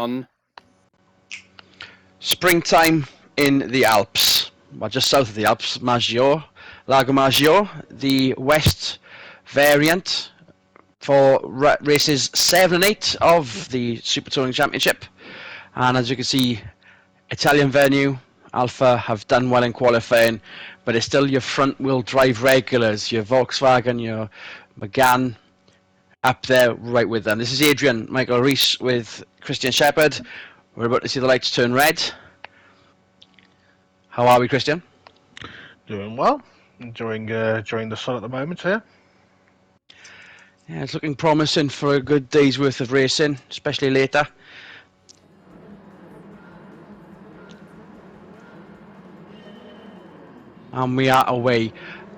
on springtime in the Alps. Well, just south of the Alps, Maggiore, Lago Maggiore, the west variant for races 7 and 8 of the Super Touring Championship. And as you can see, Italian venue, Alfa have done well in qualifying, but it's still your front-wheel drive regulars, your Volkswagen, your Megane, up there right with them. This is Adrian Michael Rees with Christian Shepherd. We're about to see the lights turn red. How are we, Christian? Doing well. Enjoying the sun at the moment here. Yeah, it's looking promising for a good day's worth of racing, especially later. And we are away.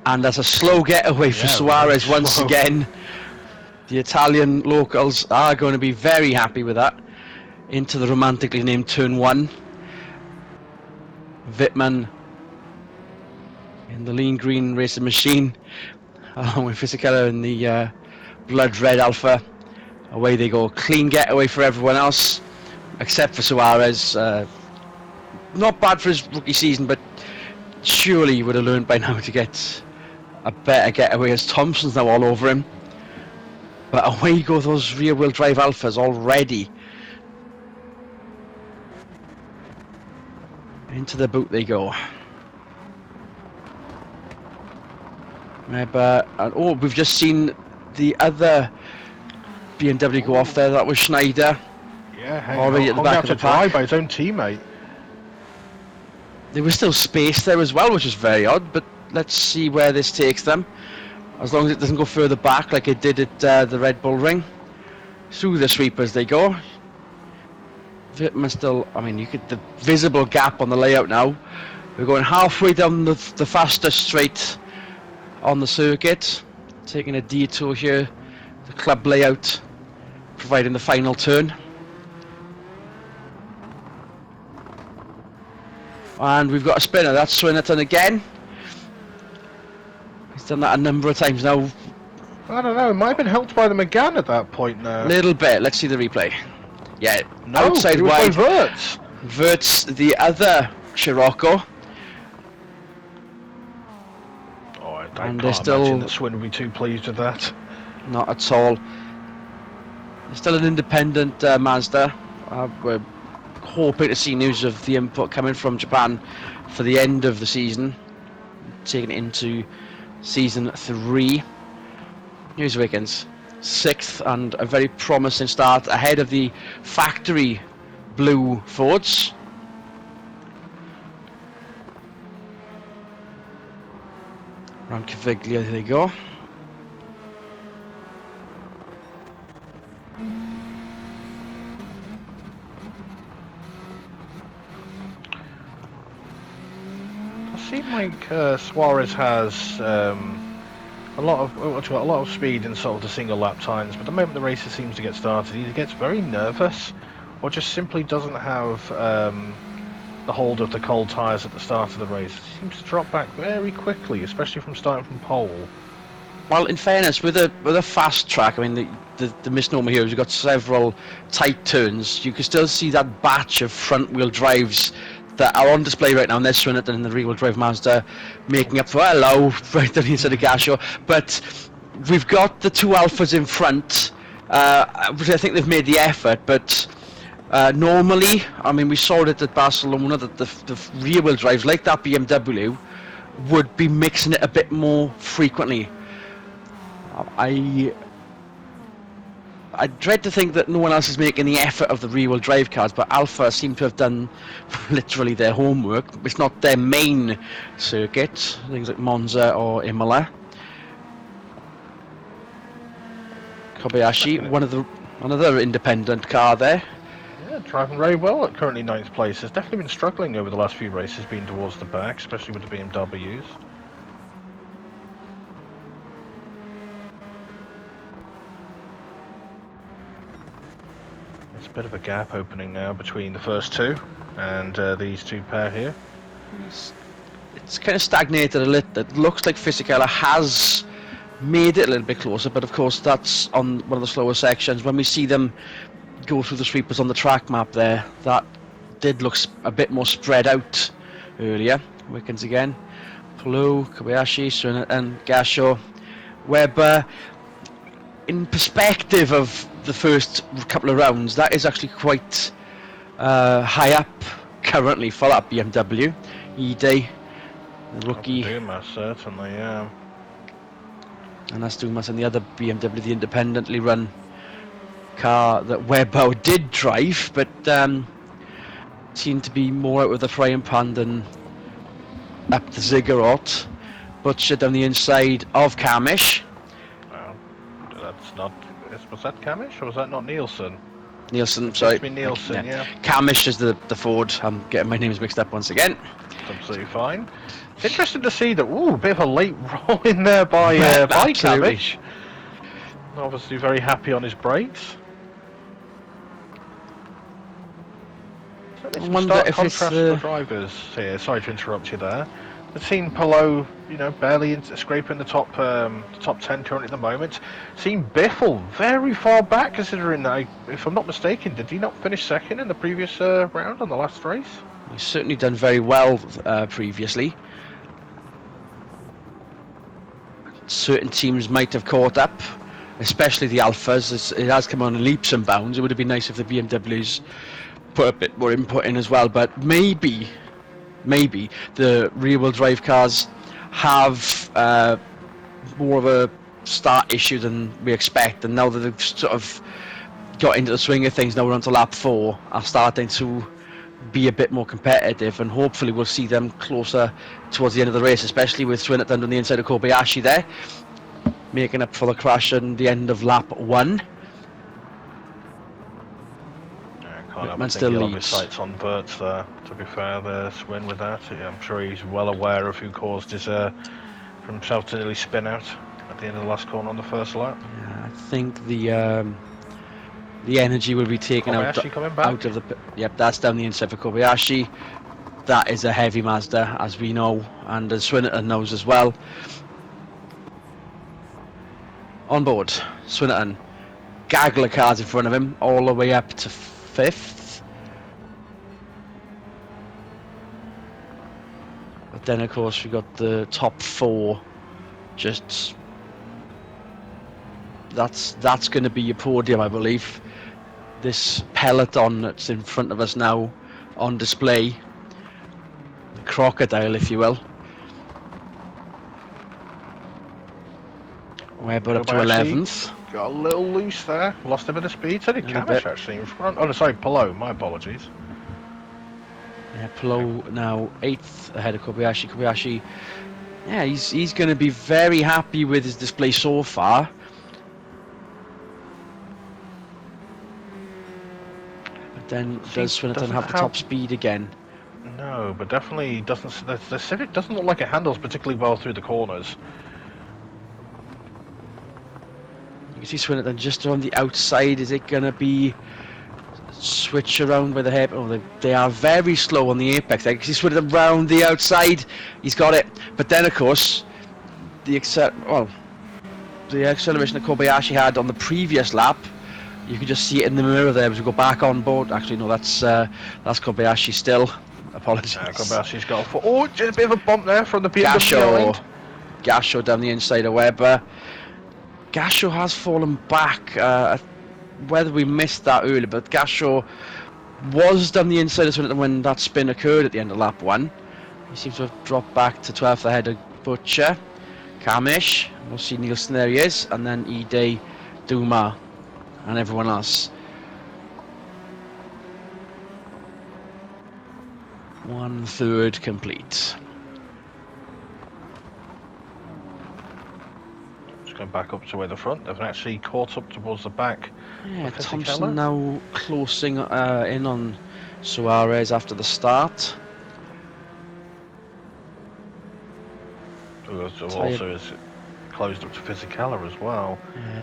And that's a slow getaway for Suarez once again. The Italian locals are going to be very happy with that. Into the romantically named Turn 1. Wittmann in the lean green racing machine, along with Fisichella in the blood red Alfa. Away they go. Clean getaway for everyone else, except for Suarez. Not bad for his rookie season, but surely he would have learned by now to get a better getaway, as Thompson's now all over him. But away go those rear-wheel drive Alfas already. Into the boot they go. And we've just seen the other BMW go off there. That was Schneider. Yeah, already at the back of the pack by his own teammate. There was still space there as well, which is very odd. But let's see where this takes them. As long as it doesn't go further back like it did at the Red Bull Ring. Through the sweepers they go. Wittmann still, I mean, you get the visible gap on the layout now. We're going halfway down the fastest straight on the circuit. Taking a detour here. The club layout providing the final turn. And we've got a spinner. That's Swinnerton again. He's done that a number of times now. I don't know. It might have been helped by the Megane at that point now. Little bit. Let's see the replay. Yeah, no, outside wide. Wirtz. Wirtz, the other Scirocco. Oh, I And can't imagine that Swin would be too pleased with that. Not at all. There's still an independent Mazda. We're hoping to see news of the input coming from Japan for the end of the season, taking it into season 3. News Wiggins, 6th, and a very promising start ahead of the factory blue Fords. Around Caviglia, there they go. It seems like Suarez has a lot of speed in sort of the single lap times, but the moment the race seems to get started, he gets very nervous, or just simply doesn't have the hold of the cold tyres at the start of the race. He seems to drop back very quickly, especially from starting from pole. Well, in fairness, with a fast track, I mean, the misnomer here is you've got several tight turns. You can still see that batch of front-wheel drives that are on display right now, and they're Swinnerton in the rear-wheel drive Mazda, making up for hello right there inside the gas show. But we've got the two Alfas in front, which I think they've made the effort. But normally, I mean, we saw it at Barcelona that the rear-wheel drives, like that BMW, would be mixing it a bit more frequently. I dread to think that no one else is making the effort of the rear-wheel drive cars, but Alfa seem to have done literally their homework. It's not their main circuit, things like Monza or Imola. Kobayashi, another independent car there. Yeah, driving very well at currently 9th place. Has definitely been struggling over the last few races, being towards the back, especially with the BMWs. There's a bit of a gap opening now between the first two and these two pair here. It's kind of stagnated a little. It looks like Fisichella has made it a little bit closer, but of course that's on one of the slower sections. When we see them go through the sweepers on the track map there. That did look a bit more spread out earlier. Wickens again. Palou, Kobayashi, and Gasho. Webber, in perspective of the first couple of rounds, that is actually quite high up currently for that BMW. Ide, the rookie. Dumas, certainly, yeah. And that's Dumas and the other BMW, the independently run car that Webber did drive, but seemed to be more out of the frying pan than up the ziggurat. Butcher down the inside of Kamish. Well, that's not... Was that Kamish or was that not Nielsen? Nielsen, sorry. It's Nielsen, yeah. Kamish is the Ford. I'm getting my names mixed up once again. It's absolutely fine. It's interesting to see that, ooh, a bit of a late roll in there by Absolutely. Kamish. Obviously very happy on his brakes. I wonder if it's contrast the drivers here. Sorry to interrupt you there. I've seen Palou, barely scraping the top 10 currently at the moment. Seen Biffle very far back, considering that, if I'm not mistaken, did he not finish second in the previous round on the last race? He's certainly done very well previously. Certain teams might have caught up, especially the Alphas. It has come on in leaps and bounds. It would have been nice if the BMWs put a bit more input in as well, but maybe the rear-wheel drive cars have more of a start issue than we expect, and now that they've sort of got into the swing of things, now we're on to lap 4, are starting to be a bit more competitive, and hopefully we'll see them closer towards the end of the race, especially with Swinnerton on the inside of Kobayashi there, making up for the crash on the end of lap 1. Can't still have leads. his sights on Bert's there, to be fair, the Swin with that. Yeah, I'm sure he's well aware of who caused his from himself to nearly spin out at the end of the last corner on the first lap. Yeah, I think the energy will be taken out of the... Yep, that's down the inside for Kobayashi. That is a heavy Mazda, as we know, and as Swinnerton knows as well. On board, Swinnerton. Gaggle of cars in front of him, all the way up to 5th. But then, of course, we got the top 4. Just... That's going to be your podium, I believe. This peloton that's in front of us now on display. The crocodile, if you will. Webber up to 11th. Got a little loose there. Lost a bit of speed. So did Kamish actually in front. Oh, no, sorry, Palou. My apologies. Yeah, Palou now 8th ahead of Kobayashi. Kobayashi, yeah, he's going to be very happy with his display so far. But then does Swinnerton have the top speed again? No, but definitely doesn't. The Civic doesn't look like it handles particularly well through the corners. You can see Swinnerton just on the outside. Is it going to be switch around by the hair? Oh, they are very slow on the apex. I can see Swinnerton around the outside. He's got it. But then, of course, the acceleration that Kobayashi had on the previous lap, you can just see it in the mirror there as we go back on board. Actually, no, that's Kobayashi still. Apologies. Kobayashi's got a foot. Oh, just a bit of a bump there from the BMW. Gasho down the inside of Webber. Gasho has fallen back, whether we missed that earlier, but Gasho was down the inside of Swinnerton when that spin occurred at the end of lap 1. He seems to have dropped back to 12th ahead of Butcher. Kamish, we'll see Nielsen, there he is, and then Ide, Duma, and everyone else. 1/3 complete. Going back up to where the front, they've actually caught up towards the back. Yeah, Thompson now closing in on Suarez after the start. Also is closed up to Fisichella as well.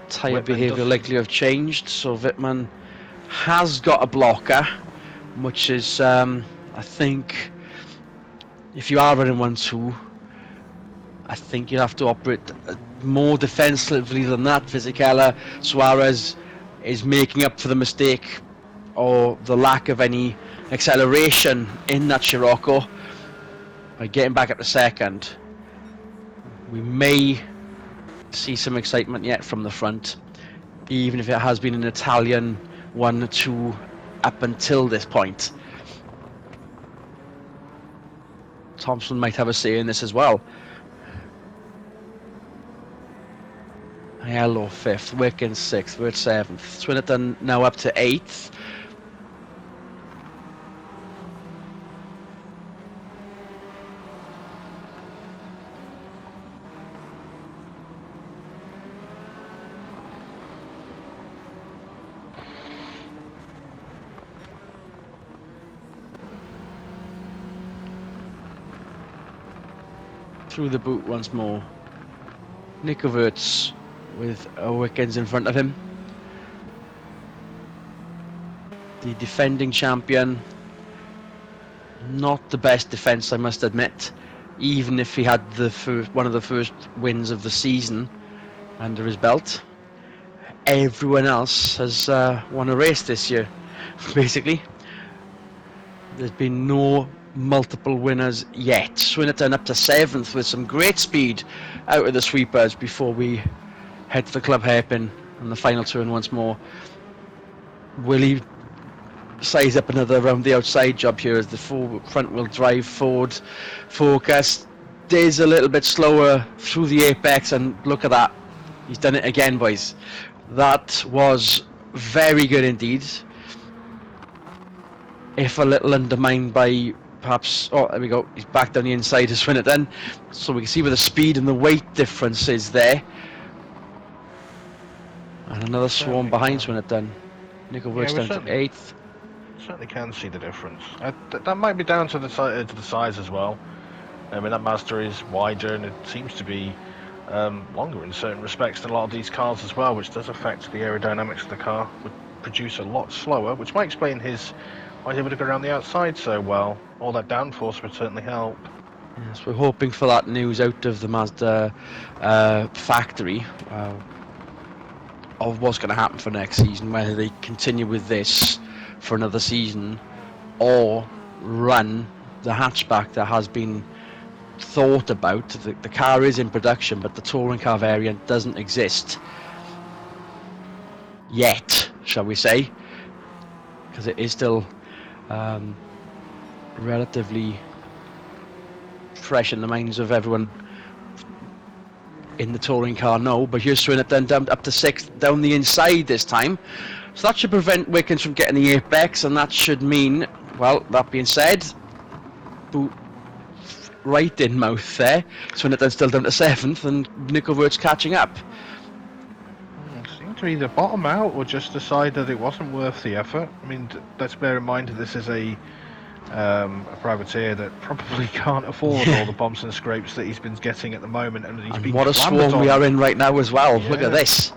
Tyre behaviour likely to have changed, so Wittmann has got a blocker, which is, I think, if you are running 1-2, I think you have to operate more defensively than that. Fisichella, Suarez is making up for the mistake or the lack of any acceleration in that Scirocco, by getting back up to second, we may see some excitement yet from the front, even if it has been an Italian 1-2 up until this point. Thompson might have a say in this as well. Aiello 5th, Wickens 6th, we're at 7th. Swinnerton now up to 8th. Through the boot once more. Nico Wirtz with Wickens in front of him. The defending champion. Not the best defence, I must admit. Even if he had one of the first wins of the season under his belt. Everyone else has won a race this year, basically. There's been no multiple winners yet. Swinnerton up to 7th with some great speed out of the sweepers before we head to the club hairpin on the final turn once more. Will he size up another around the outside job here as the front wheel drive Ford Focus is a little bit slower through the apex, and look at that, he's done it again, boys. That was very good indeed, if a little undermined by perhaps, oh there we go, he's back down the inside of Swinnerton, so we can see where the speed and the weight difference is there. And another swarm behind Swinnerton. Nico Wirtz down to 8th. Certainly can see the difference. That might be down to the size as well. I mean, that Mazda is wider and it seems to be longer in certain respects than a lot of these cars as well, which does affect the aerodynamics of the car. Would produce a lot slower, which might explain why he's able to go around the outside so well. All that downforce would certainly help. Yes, we're hoping for that news out of the Mazda factory of what's going to happen for next season, whether they continue with this for another season or run the hatchback that has been thought about. The car is in production, but the touring car variant doesn't exist yet, shall we say, because it is still relatively fresh in the minds of everyone in the touring car now. But here's Swinnerton down up to 6th down the inside this time, so that should prevent Wickens from getting the apex, and that should mean, well, that being said, boot right in mouth there. Swinnerton's still down to 7th, and Nico Wirtz catching up. Seemed to either bottom out or just decide that it wasn't worth the effort. I mean, let's bear in mind that this is a privateer that probably can't afford all the bumps and scrapes that he's been getting at the moment, and he's been what a swarm we are in right now as well. Yeah. Look at this.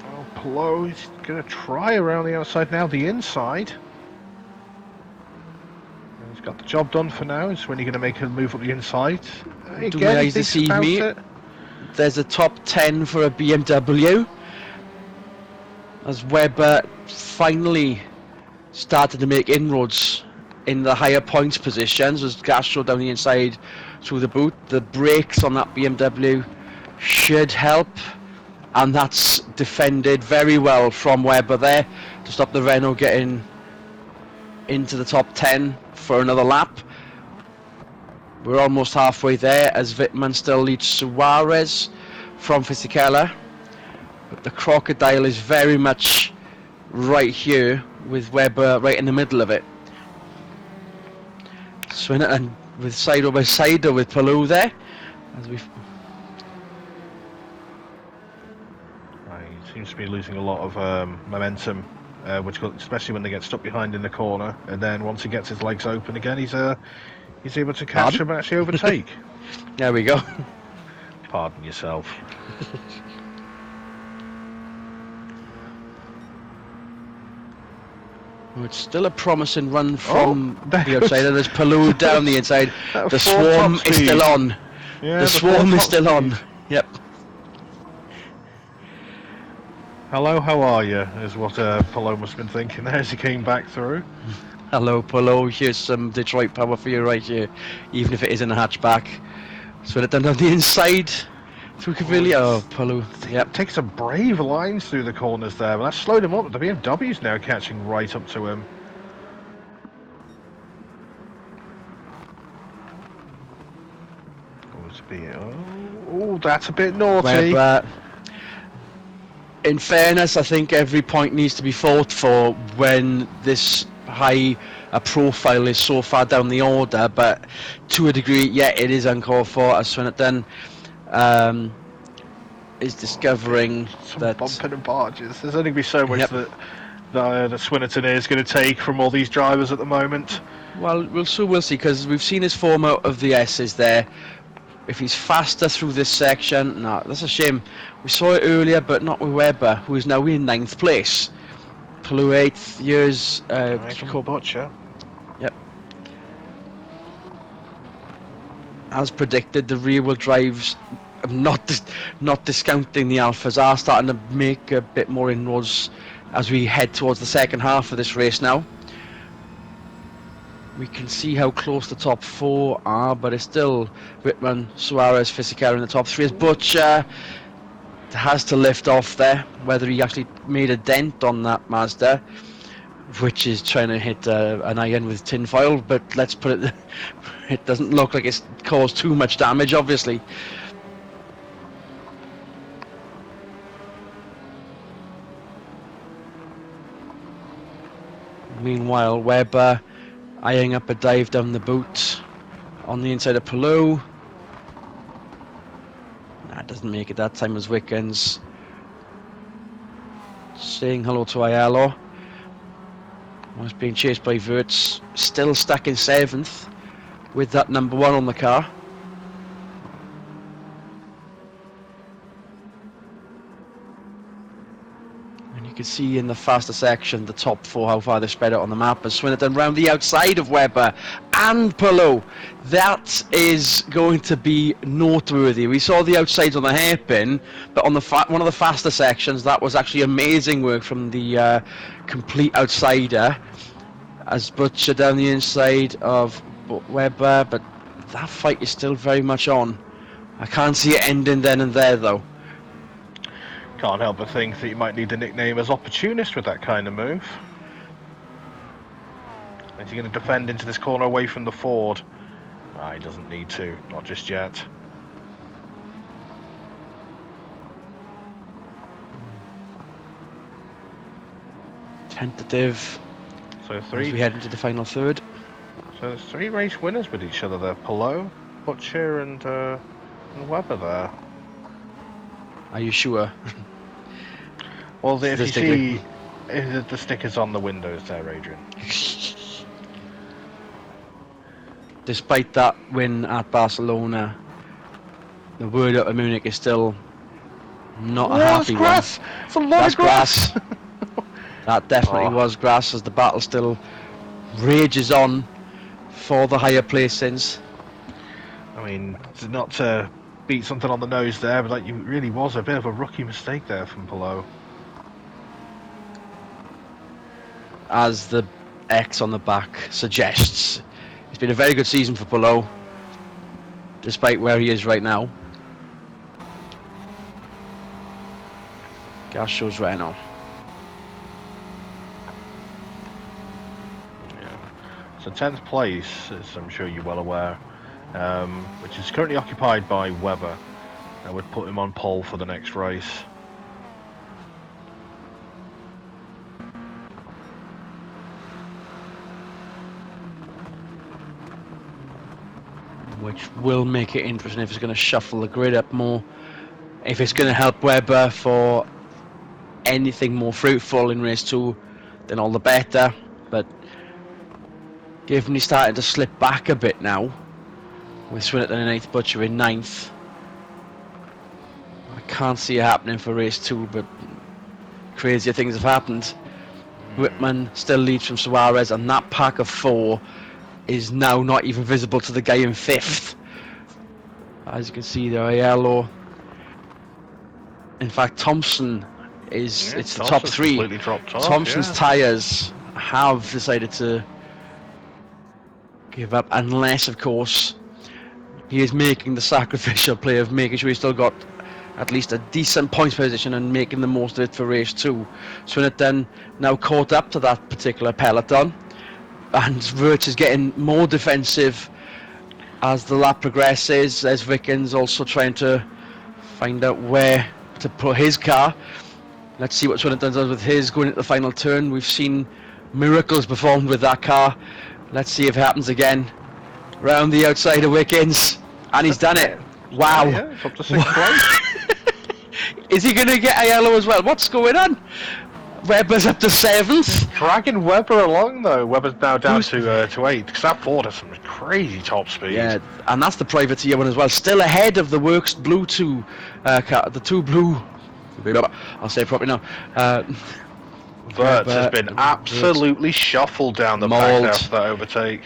Well, Palou is going to try around the outside now, the inside. He's got the job done for now. It's when you're going to make a move up the inside. Do my eyes deceive me? There's a top 10 for a BMW. As Webber finally started to make inroads in the higher points positions, as Castro down the inside through the boot. The brakes on that BMW should help, and that's defended very well from Webber there to stop the Renault getting into the top 10 for another lap. We're almost halfway there as Wittmann still leads Suarez from Fisichella. But the crocodile is very much right here with Webber right in the middle of it. Swinnerton with side by side with Palou there. As we he seems to be losing a lot of momentum, especially when they get stuck behind in the corner. And then once he gets his legs open again, he's able to catch him and actually overtake. There we go. Pardon yourself. It's still a promising run from the outside, and there's Palou down the inside. The swarm is still on. Yeah, the swarm is still on. Yep. Hello, how are you? Is what Polo must have been thinking there as he came back through. Hello, Polo. Here's some Detroit power for you right here, even if it is in a hatchback. So it done on the inside. Through Cavilli. Oh, Polo. Yep. Takes some brave lines through the corners there, but that slowed him up. The BMW's now catching right up to him. Oh, that's a bit naughty. In fairness, I think every point needs to be fought for when this high a profile is so far down the order, but to a degree, yeah, it is uncalled for. As Swinnerton is discovering some that bumping and barges. There's only going to be so much that Swinnerton is going to take from all these drivers at the moment. Well, we'll see, because we've seen his form out of the S's there. If he's faster through this section, no, that's a shame. We saw it earlier, but not with Webber, who is now in 9th place. Palou 8th years. Butcher. Yep. As predicted, the rear-wheel drives, not discounting the Alphas, are starting to make a bit more inroads as we head towards the second half of this race now. We can see how close the top 4 are, but it's still Whitman, Suarez, Fisichella in the top 3. As Butcher has to lift off there, whether he actually made a dent on that Mazda, which is trying to hit an iron with tin foil, but let's put it, it doesn't look like it's caused too much damage, obviously. Meanwhile, Webber eyeing up a dive down the boot on the inside of Palou. Nah, doesn't make it that time as Wickens. Saying hello to Ayalo. Was being chased by Wirtz. Still stuck in 7th with that number 1 on the car. And you can see in the faster section, the top 4, how far they spread out on the map. As Swinnerton round the outside of Webber and Palou. That is going to be noteworthy. We saw the outsides on the hairpin, but on the one of the faster sections, that was actually amazing work from the complete outsider. As Butcher down the inside of Webber, but that fight is still very much on. I can't see it ending then and there, though. Can't help but think that you might need the nickname as opportunist with that kind of move. Is he going to defend into this corner away from the Ford? He doesn't need to, not just yet. Tentative. So 3. As we head into the final third. So there's 3 race winners with each other there. Palou, Butcher and Webber there. Are you sure? Well, if you see the stickers on the windows there, Adrian. Despite that win at Barcelona, the word out of Munich is still not a happy one. It's a lot of grass. That definitely was grass, as the battle still rages on for the higher placings. I mean, not to beat something on the nose there, but it really was a bit of a rookie mistake there from Palou. As the X on the back suggests, it's been a very good season for Palou, despite where he is right now. Gas shows Renault. So 10th place, as I'm sure you're well aware, which is currently occupied by Webber. I would put him on pole for the next race. Which will make it interesting if it's going to shuffle the grid up more. If it's going to help Webber for anything more fruitful in race 2, then all the better. But given he's starting to slip back a bit now, with Swinnerton in 8th, Butcher in 9th, I can't see it happening for race 2, but crazier things have happened. Whitman still leads from Suarez, and that pack of 4 is now not even visible to the guy in 5th. As you can see there, Aiello. In fact, Thompson is Yeah, it's the top Thompson's three. completely dropped off, Thompson's yeah. tyres have decided to give up, unless, of course, he is making the sacrificial play of making sure he's still got at least a decent points position and making the most of it for race 2. Swinnerton now caught up to that particular peloton, and Wirtz is getting more defensive as the lap progresses, as Wickens also trying to find out where to put his car. Let's see what Swinnerton does with his going into the final turn. We've seen miracles performed with that car. Let's see if it happens again. Round the outside of Wickens, and he's done it. Wow. Yeah, it's up to 6th place. Is he going to get a yellow as well? What's going on? Webber's up to 7th. Dragging Webber along though. Webber's now down to 8th because that Ford has some crazy top speed. Yeah, and that's the privateer one as well. Still ahead of the Works Blue 2 car, the 2 blue. I'll say it properly now. Wirtz has been absolutely shuffled down the back after that overtake.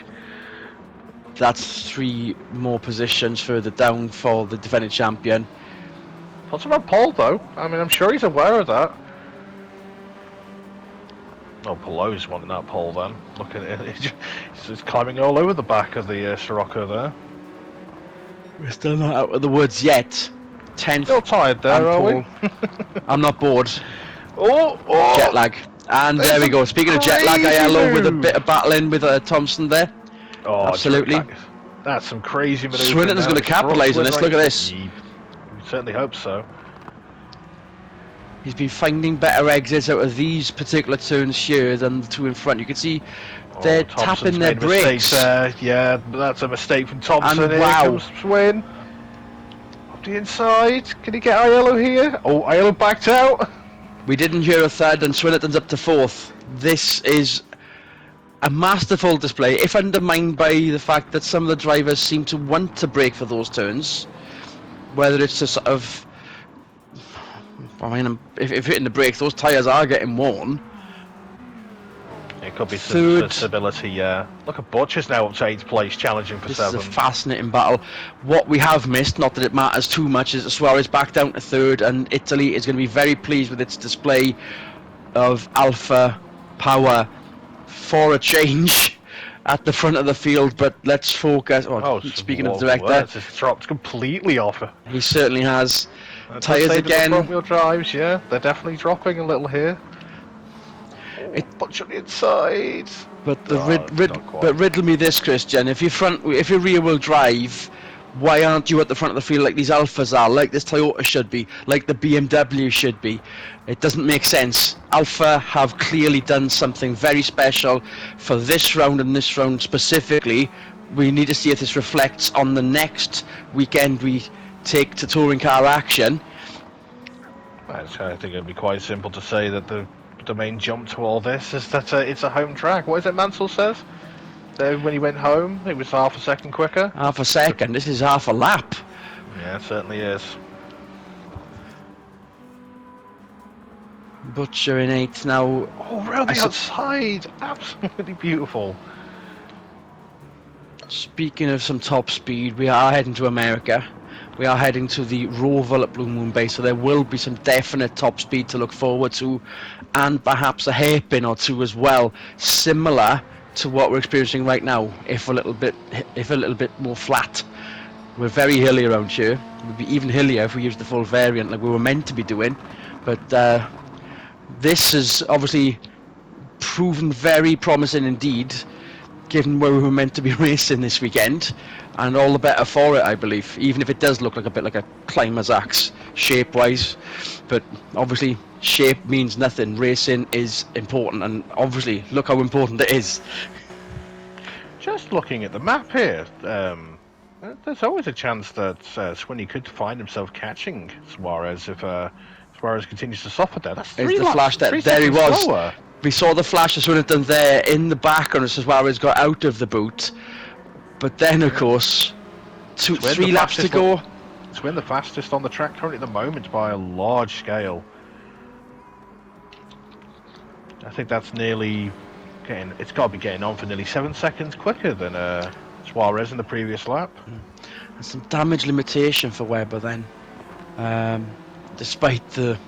That's 3 more positions further down for the defending champion. What's about Paul though? I mean, I'm sure he's aware of that. Oh, Pelot's wanting that pole then. Look at it. He's just climbing all over the back of the Sirocco there. We're still not out of the woods yet. 10th. Still tired there, are we? I'm not bored. Oh! Jet lag. And there we go. Speaking of jet lag, Aiello with a bit of battling with Thompson there. Oh, absolutely. That's some crazy manoeuvre. Swinnerton's going to capitalise on this. Look at this. We certainly hope so. He's been finding better exits out of these particular turns here than the 2 in front. You can see they're tapping their brakes. Yeah, but that's a mistake from Thompson. And here comes Swin. Up the inside. Can he get Aiello here? Oh, Aiello backed out. We didn't hear a third, and Swinnerton's up to 4th. This is a masterful display, if undermined by the fact that some of the drivers seem to want to brake for those turns. Whether it's a sort of... I mean, if hitting the brakes, those tyres are getting worn. It could be some stability, yeah. Look at Butcher's now up to 8th place, challenging for 7th. This is a fascinating battle. What we have missed, not that it matters too much, is Suarez back down to 3rd, and Italy is going to be very pleased with its display of alpha power for a change at the front of the field. But let's focus. Speaking of the director, it's dropped completely off. He certainly has. Tyres again. Front wheel drives, yeah, they're definitely dropping a little here. Bunch on the inside. But riddle me this, Christian. If you're rear wheel drive, why aren't you at the front of the field like these Alphas are, like this Toyota should be, like the BMW should be? It doesn't make sense. Alpha have clearly done something very special for this round and this round specifically. We need to see if this reflects on the next weekend we take to touring car action. I think it'd be quite simple to say that the main jump to all this is that it's a home track. What is it Mansell says? When he went home, it was half a second quicker. Half a second. This is half a lap. Yeah, it certainly is. Butcher in 8th now. Oh, round the outside. Absolutely beautiful. Speaking of some top speed, we are heading to America. We are heading to the Roval at Blue Moon Bay, so there will be some definite top speed to look forward to, and perhaps a hairpin or two as well, similar to what we're experiencing right now, if a little bit more flat. We're very hilly around here. We'd be even hillier if we used the full variant like we were meant to be doing. But this is obviously proven very promising indeed, given where we were meant to be racing this weekend, and all the better for it, I believe, even if it does look like a bit like a climber's axe shape-wise. But obviously shape means nothing. Racing is important, and obviously look how important it is. Just looking at the map here, there's always a chance that Swinney could find himself catching Suarez if Suarez continues to suffer there. That's the flash there he was. Slower. We saw the flash of Swinnerton there in the background as Suarez got out of the boot. But then, of course, 3 laps to go. Swin the fastest on the track currently at the moment by a large scale. I think that's nearly it's got to be getting on for nearly 7 seconds quicker than Suarez in the previous lap. And some damage limitation for Webber then, despite the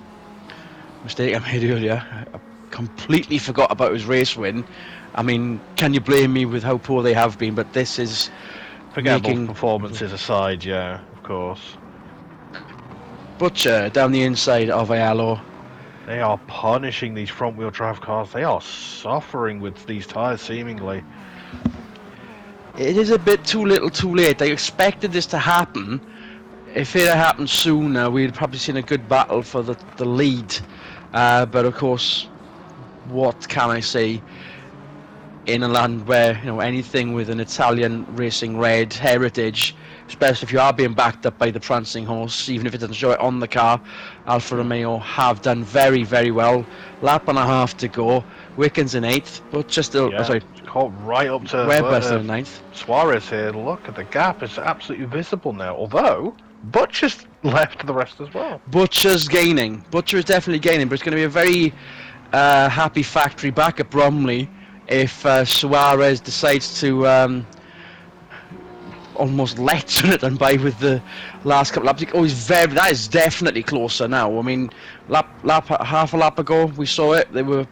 mistake I made earlier. I completely forgot about his race win. I mean, can you blame me with how poor they have been? But this is Forgettable making performances aside, yeah, of course. Butcher down the inside of Ayalo. They are punishing these front-wheel drive cars. They are suffering with these tyres, seemingly. It is a bit too little too late. I expected this to happen. If it had happened sooner, we'd probably seen a good battle for the lead. But of course, what can I say? In a land where, you know, anything with an Italian racing red heritage, especially if you are being backed up by the prancing horse, even if it doesn't show it on the car, Alfa Romeo have done very, very well. Lap and a half to go. Wickens in 8th, but just still, Yeah, sorry, caught right up to Webber still in 9th. Suarez here. Look at the gap; it's absolutely visible now. Although Butcher's left the rest as well. Butcher's gaining. Butcher is definitely gaining, but it's going to be a very happy factory back at Bromley if Suarez decides to almost let Trinidad by with the last couple of laps. Oh, that is definitely closer now. I mean, half a lap ago we saw it. They were,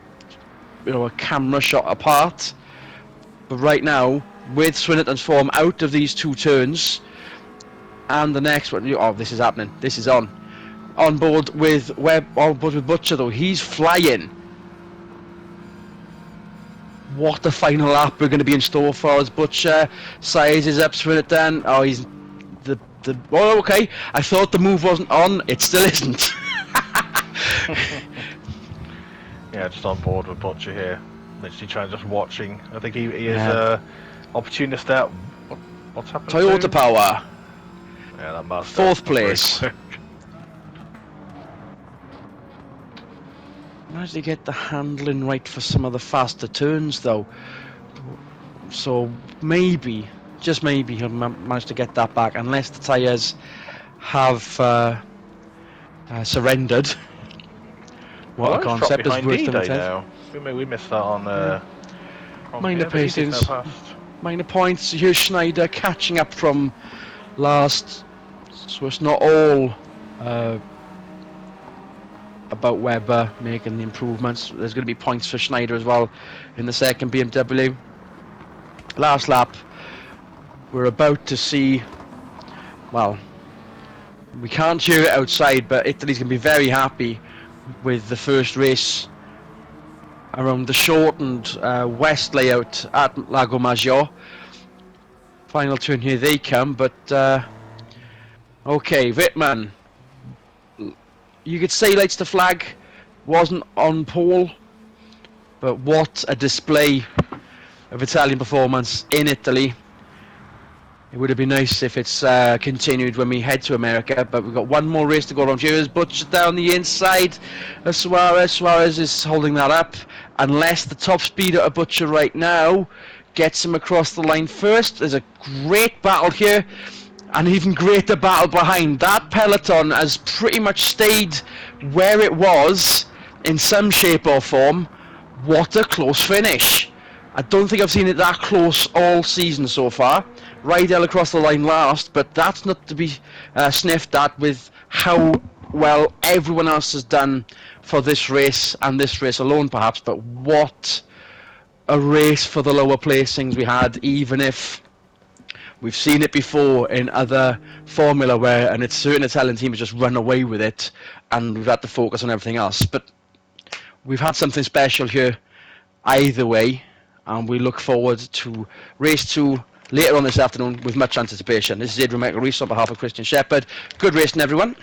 you know, a camera shot apart. But right now, with Swinnerton's form out of these two turns, and the next one, oh, this is happening. This is on board with Butcher though. He's flying. What a final lap we're going to be in store for as Butcher sizes up Swinnerton. Oh, he's oh, okay. I thought the move wasn't on. It still isn't. Yeah, just on board with Butcher here. Literally trying, just watching. I think he is opportunist out. What's happened? Toyota Power. Yeah, that must. 4th place. Managed to get the handling right for some of the faster turns though. So maybe, just maybe, he'll manage to get that back, unless the tyres have surrendered. What a concept is worse than a now. We missed that on minor pacings. Minor points. Here's Schneider catching up from last, so it's not all about Webber making the improvements. There's going to be points for Schneider as well in the second BMW. Last lap, we're about to see, well, we can't hear it outside, but Italy's going to be very happy with the first race around the shortened west layout at Lago Maggiore. Final turn, here they come, but okay, Wittmann, you could say lights the flag, wasn't on pole, but what a display of Italian performance in Italy. It would have been nice if it's continued when we head to America, but we've got one more race to go around here. Butcher down the inside of Suarez. Suarez is holding that up, unless the top speed of Butcher right now gets him across the line first. There's a great battle here, an even greater battle behind. That peloton has pretty much stayed where it was in some shape or form. What a close finish. I don't think I've seen it that close all season so far. Rydell across the line last, but that's not to be sniffed at with how well everyone else has done for this race, and this race alone perhaps. But what a race for the lower placings we had, even if we've seen it before in other formula where a certain Italian team has just run away with it and we've had to focus on everything else. But we've had something special here either way, and we look forward to race 2 later on this afternoon with much anticipation. This is Adrian Michael Rees on behalf of Christian Shepherd. Good racing, everyone.